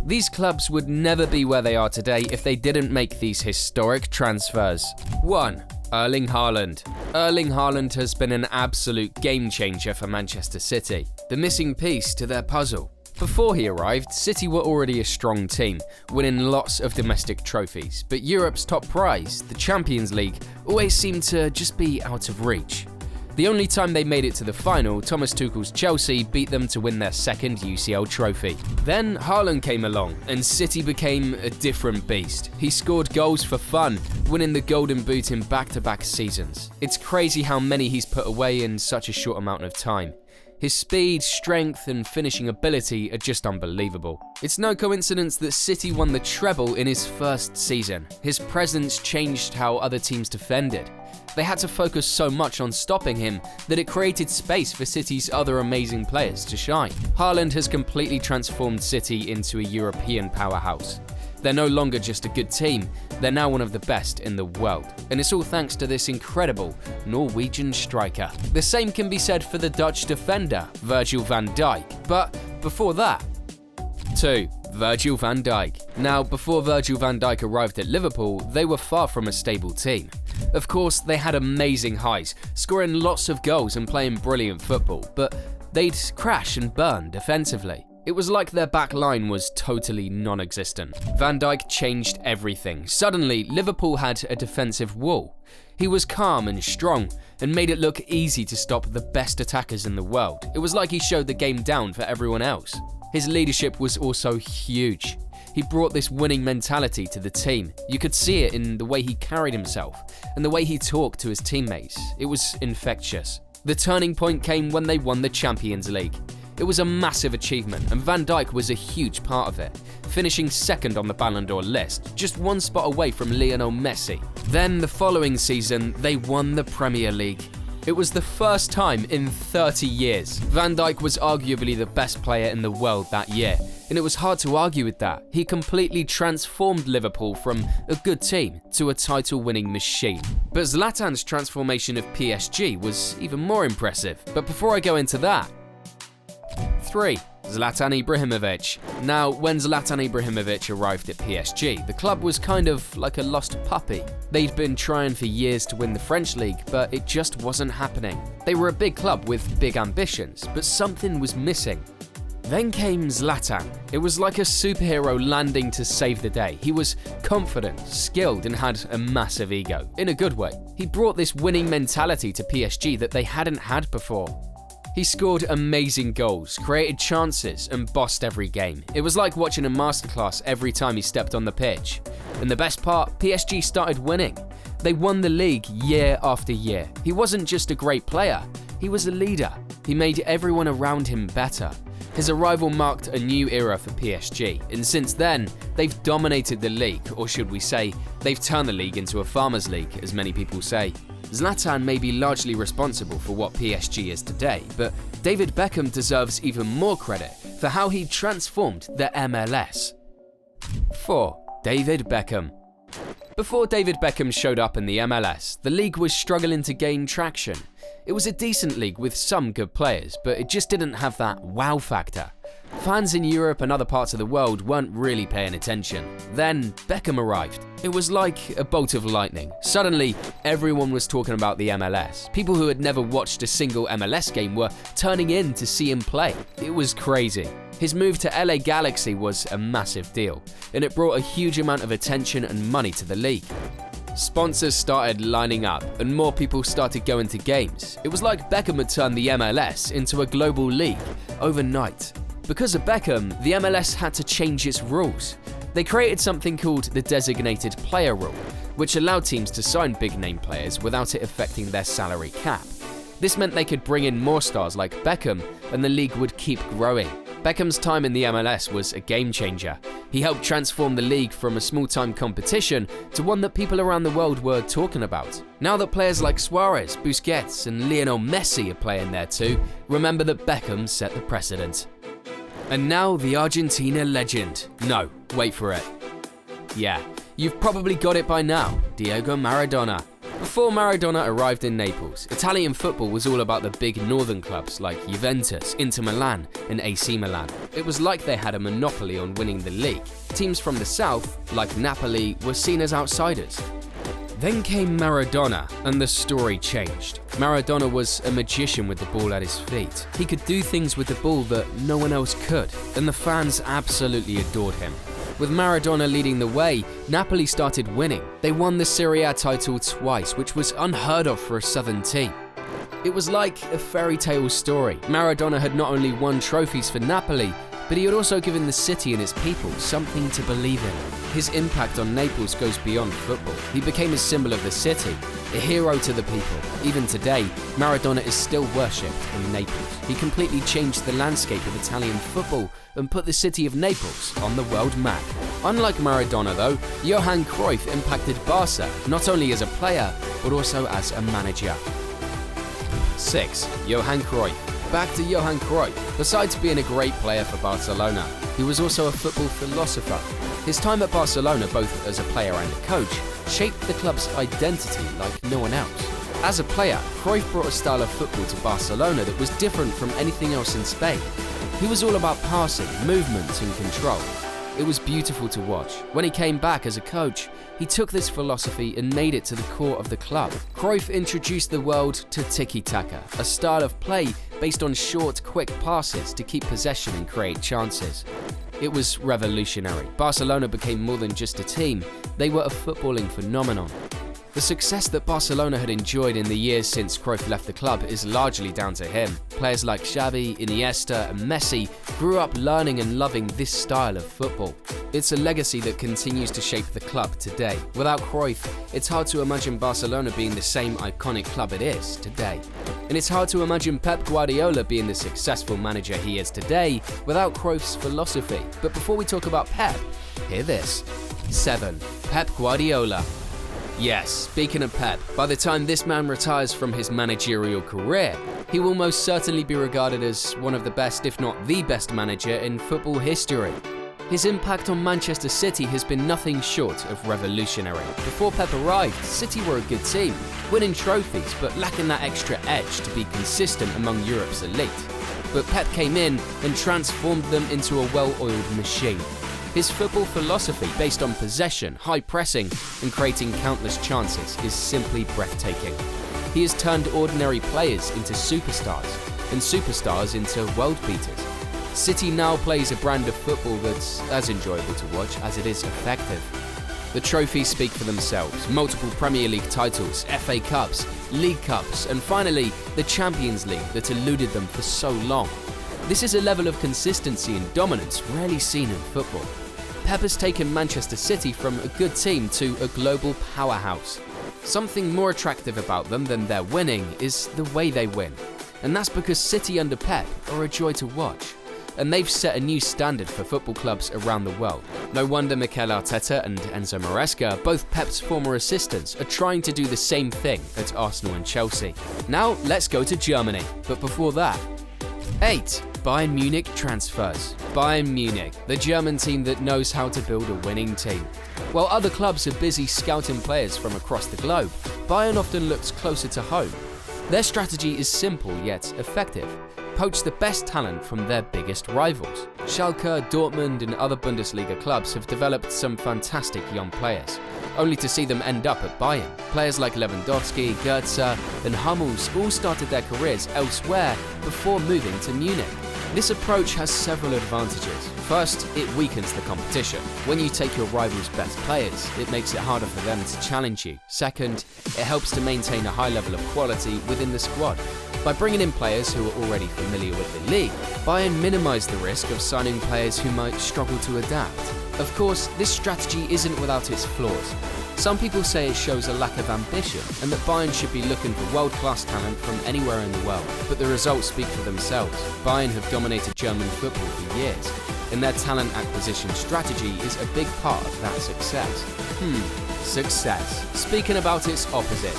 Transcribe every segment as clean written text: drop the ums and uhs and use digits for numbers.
These clubs would never be where they are today if they didn't make these historic transfers. 1. Erling Haaland. Erling Haaland has been an absolute game changer for Manchester City, the missing piece to their puzzle. Before he arrived, City were already a strong team, winning lots of domestic trophies, but Europe's top prize, the Champions League, always seemed to just be out of reach. The only time they made it to the final, Thomas Tuchel's Chelsea beat them to win their second UCL trophy. Then Haaland came along, and City became a different beast. He scored goals for fun, winning the Golden Boot in back-to-back seasons. It's crazy how many he's put away in such a short amount of time. His speed, strength, and finishing ability are just unbelievable. It's no coincidence that City won the treble in his first season. His presence changed how other teams defended. They had to focus so much on stopping him that it created space for City's other amazing players to shine. Haaland has completely transformed City into a European powerhouse. They're no longer just a good team, they're now one of the best in the world. And it's all thanks to this incredible Norwegian striker. The same can be said for the Dutch defender, Virgil van Dijk. But before that, 2. Virgil van Dijk. Now, before Virgil van Dijk arrived at Liverpool, they were far from a stable team. Of course, they had amazing highs, scoring lots of goals and playing brilliant football, but they'd crash and burn defensively. It was like their back line was totally non-existent. Van Dijk changed everything. Suddenly, Liverpool had a defensive wall. He was calm and strong, and made it look easy to stop the best attackers in the world. It was like he showed the game down for everyone else. His leadership was also huge. He brought this winning mentality to the team. You could see it in the way he carried himself, and the way he talked to his teammates. It was infectious. The turning point came when they won the Champions League. It was a massive achievement, and Van Dijk was a huge part of it, finishing second on the Ballon d'Or list, just one spot away from Lionel Messi. Then the following season, they won the Premier League. It was the first time in 30 years. Van Dijk was arguably the best player in the world that year, and it was hard to argue with that. He completely transformed Liverpool from a good team to a title-winning machine. But Zlatan's transformation of PSG was even more impressive. But before I go into that, 3. Zlatan Ibrahimovic. Now, when Zlatan Ibrahimovic arrived at PSG, the club was kind of like a lost puppy. They'd been trying for years to win the French league, but it just wasn't happening. They were a big club with big ambitions, but something was missing. Then came Zlatan. It was like a superhero landing to save the day. He was confident, skilled, and had a massive ego, in a good way. He brought this winning mentality to PSG that they hadn't had before. He scored amazing goals, created chances, and bossed every game. It was like watching a masterclass every time he stepped on the pitch. And the best part, PSG started winning. They won the league year after year. He wasn't just a great player, he was a leader. He made everyone around him better. His arrival marked a new era for PSG, and since then, they've dominated the league, or should we say, they've turned the league into a farmers' league, as many people say. Zlatan may be largely responsible for what PSG is today, but David Beckham deserves even more credit for how he transformed the MLS. 4. David Beckham. Before David Beckham showed up in the MLS, the league was struggling to gain traction. It was a decent league with some good players, but it just didn't have that wow factor. Fans in Europe and other parts of the world weren't really paying attention. Then Beckham arrived. It was like a bolt of lightning. Suddenly, everyone was talking about the MLS. People who had never watched a single MLS game were turning in to see him play. It was crazy. His move to LA Galaxy was a massive deal, and it brought a huge amount of attention and money to the league. Sponsors started lining up, and more people started going to games. It was like Beckham had turned the MLS into a global league overnight. Because of Beckham, the MLS had to change its rules. They created something called the designated player rule, which allowed teams to sign big-name players without it affecting their salary cap. This meant they could bring in more stars like Beckham, and the league would keep growing. Beckham's time in the MLS was a game changer. He helped transform the league from a small-time competition to one that people around the world were talking about. Now that players like Suarez, Busquets, and Lionel Messi are playing there too, remember that Beckham set the precedent. And now the Argentina legend. No, wait for it. Yeah, you've probably got it by now, Diego Maradona. Before Maradona arrived in Naples, Italian football was all about the big northern clubs like Juventus, Inter Milan, and AC Milan. It was like they had a monopoly on winning the league. Teams from the south, like Napoli, were seen as outsiders. Then came Maradona, and the story changed. Maradona was a magician with the ball at his feet. He could do things with the ball that no one else could, and the fans absolutely adored him. With Maradona leading the way, Napoli started winning. They won the Serie A title twice, which was unheard of for a southern team. It was like a fairy tale story. Maradona had not only won trophies for Napoli, but he had also given the city and its people something to believe in. His impact on Naples goes beyond football. He became a symbol of the city, a hero to the people. Even today, Maradona is still worshipped in Naples. He completely changed the landscape of Italian football and put the city of Naples on the world map. Unlike Maradona though, Johan Cruyff impacted Barca not only as a player, but also as a manager. 6. Johan Cruyff. Back to Johan Cruyff. Besides being a great player for Barcelona, he was also a football philosopher. His time at Barcelona, both as a player and a coach, shaped the club's identity like no one else. As a player, Cruyff brought a style of football to Barcelona that was different from anything else in Spain. He was all about passing, movement and control. It was beautiful to watch. When he came back as a coach, he took this philosophy and made it to the core of the club. Cruyff introduced the world to tiki-taka, a style of play based on short, quick passes to keep possession and create chances. It was revolutionary. Barcelona became more than just a team, they were a footballing phenomenon. The success that Barcelona had enjoyed in the years since Cruyff left the club is largely down to him. Players like Xavi, Iniesta and Messi grew up learning and loving this style of football. It's a legacy that continues to shape the club today. Without Cruyff, it's hard to imagine Barcelona being the same iconic club it is today. And it's hard to imagine Pep Guardiola being the successful manager he is today without Cruyff's philosophy. But before we talk about Pep, hear this. 7. Pep Guardiola. Yes, speaking of Pep, by the time this man retires from his managerial career, he will most certainly be regarded as one of the best, if not the best manager in football history. His impact on Manchester City has been nothing short of revolutionary. Before Pep arrived, City were a good team, winning trophies but lacking that extra edge to be consistent among Europe's elite. But Pep came in and transformed them into a well-oiled machine. His football philosophy, based on possession, high pressing, and creating countless chances, is simply breathtaking. He has turned ordinary players into superstars, and superstars into world beaters. City now plays a brand of football that's as enjoyable to watch as it is effective. The trophies speak for themselves: multiple Premier League titles, FA Cups, League Cups, and finally, the Champions League that eluded them for so long. This is a level of consistency and dominance rarely seen in football. Pep has taken Manchester City from a good team to a global powerhouse. Something more attractive about them than their winning is the way they win. And that's because City under Pep are a joy to watch. And they've set a new standard for football clubs around the world. No wonder Mikel Arteta and Enzo Maresca, both Pep's former assistants, are trying to do the same thing at Arsenal and Chelsea. Now let's go to Germany. But before that, 8. Bayern Munich transfers. Bayern Munich, the German team that knows how to build a winning team. While other clubs are busy scouting players from across the globe, Bayern often looks closer to home. Their strategy is simple yet effective. Poach the best talent from their biggest rivals. Schalke, Dortmund and other Bundesliga clubs have developed some fantastic young players, only to see them end up at Bayern. Players like Lewandowski, Goetze and Hummels all started their careers elsewhere before moving to Munich. This approach has several advantages. First, it weakens the competition. When you take your rival's best players, it makes it harder for them to challenge you. Second, it helps to maintain a high level of quality within the squad. By bringing in players who are already familiar with the league, Bayern minimise the risk of signing players who might struggle to adapt. Of course, this strategy isn't without its flaws. Some people say it shows a lack of ambition and that Bayern should be looking for world-class talent from anywhere in the world. But the results speak for themselves. Bayern have dominated German football for years, and their talent acquisition strategy is a big part of that success. Success. Speaking about its opposite.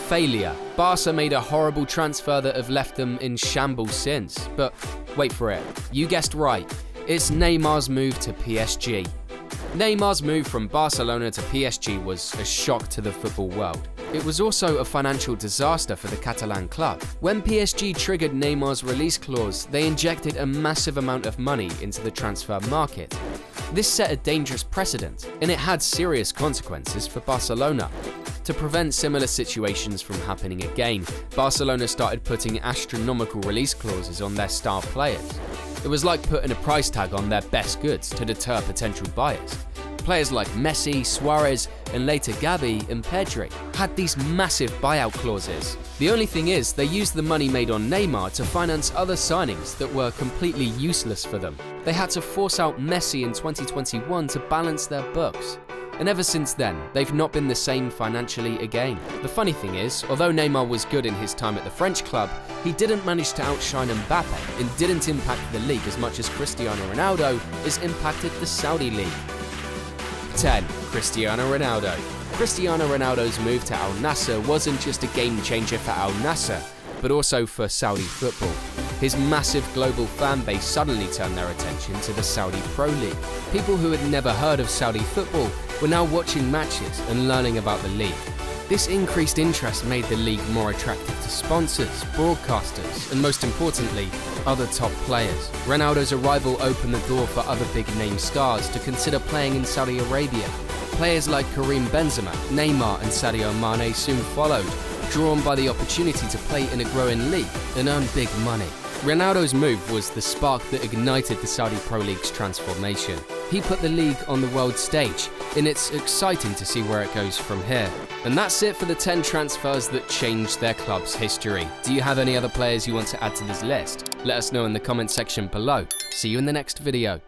Failure. Barca made a horrible transfer that have left them in shambles since. But wait for it. You guessed right. It's Neymar's move to PSG. Neymar's move from Barcelona to PSG was a shock to the football world. It was also a financial disaster for the Catalan club. When PSG triggered Neymar's release clause, they injected a massive amount of money into the transfer market. This set a dangerous precedent, and it had serious consequences for Barcelona. To prevent similar situations from happening again, Barcelona started putting astronomical release clauses on their star players. It was like putting a price tag on their best goods to deter potential buyers. Players like Messi, Suarez, and later Gavi and Pedri had these massive buyout clauses. The only thing is, they used the money made on Neymar to finance other signings that were completely useless for them. They had to force out Messi in 2021 to balance their books. And ever since then, they've not been the same financially again. The funny thing is, although Neymar was good in his time at the French club, he didn't manage to outshine Mbappe and didn't impact the league as much as Cristiano Ronaldo has impacted the Saudi league. 10. Cristiano Ronaldo. Cristiano Ronaldo's move to Al Nassr wasn't just a game changer for Al Nassr, but also for Saudi football. His massive global fan base suddenly turned their attention to the Saudi Pro League. People who had never heard of Saudi football were now watching matches and learning about the league. This increased interest made the league more attractive to sponsors, broadcasters, and most importantly, other top players. Ronaldo's arrival opened the door for other big-name stars to consider playing in Saudi Arabia. Players like Karim Benzema, Neymar, and Sadio Mane soon followed, drawn by the opportunity to play in a growing league and earn big money. Ronaldo's move was the spark that ignited the Saudi Pro League's transformation. He put the league on the world stage, and it's exciting to see where it goes from here. And that's it for the 10 transfers that changed their club's history. Do you have any other players you want to add to this list? Let us know in the comment section below. See you in the next video.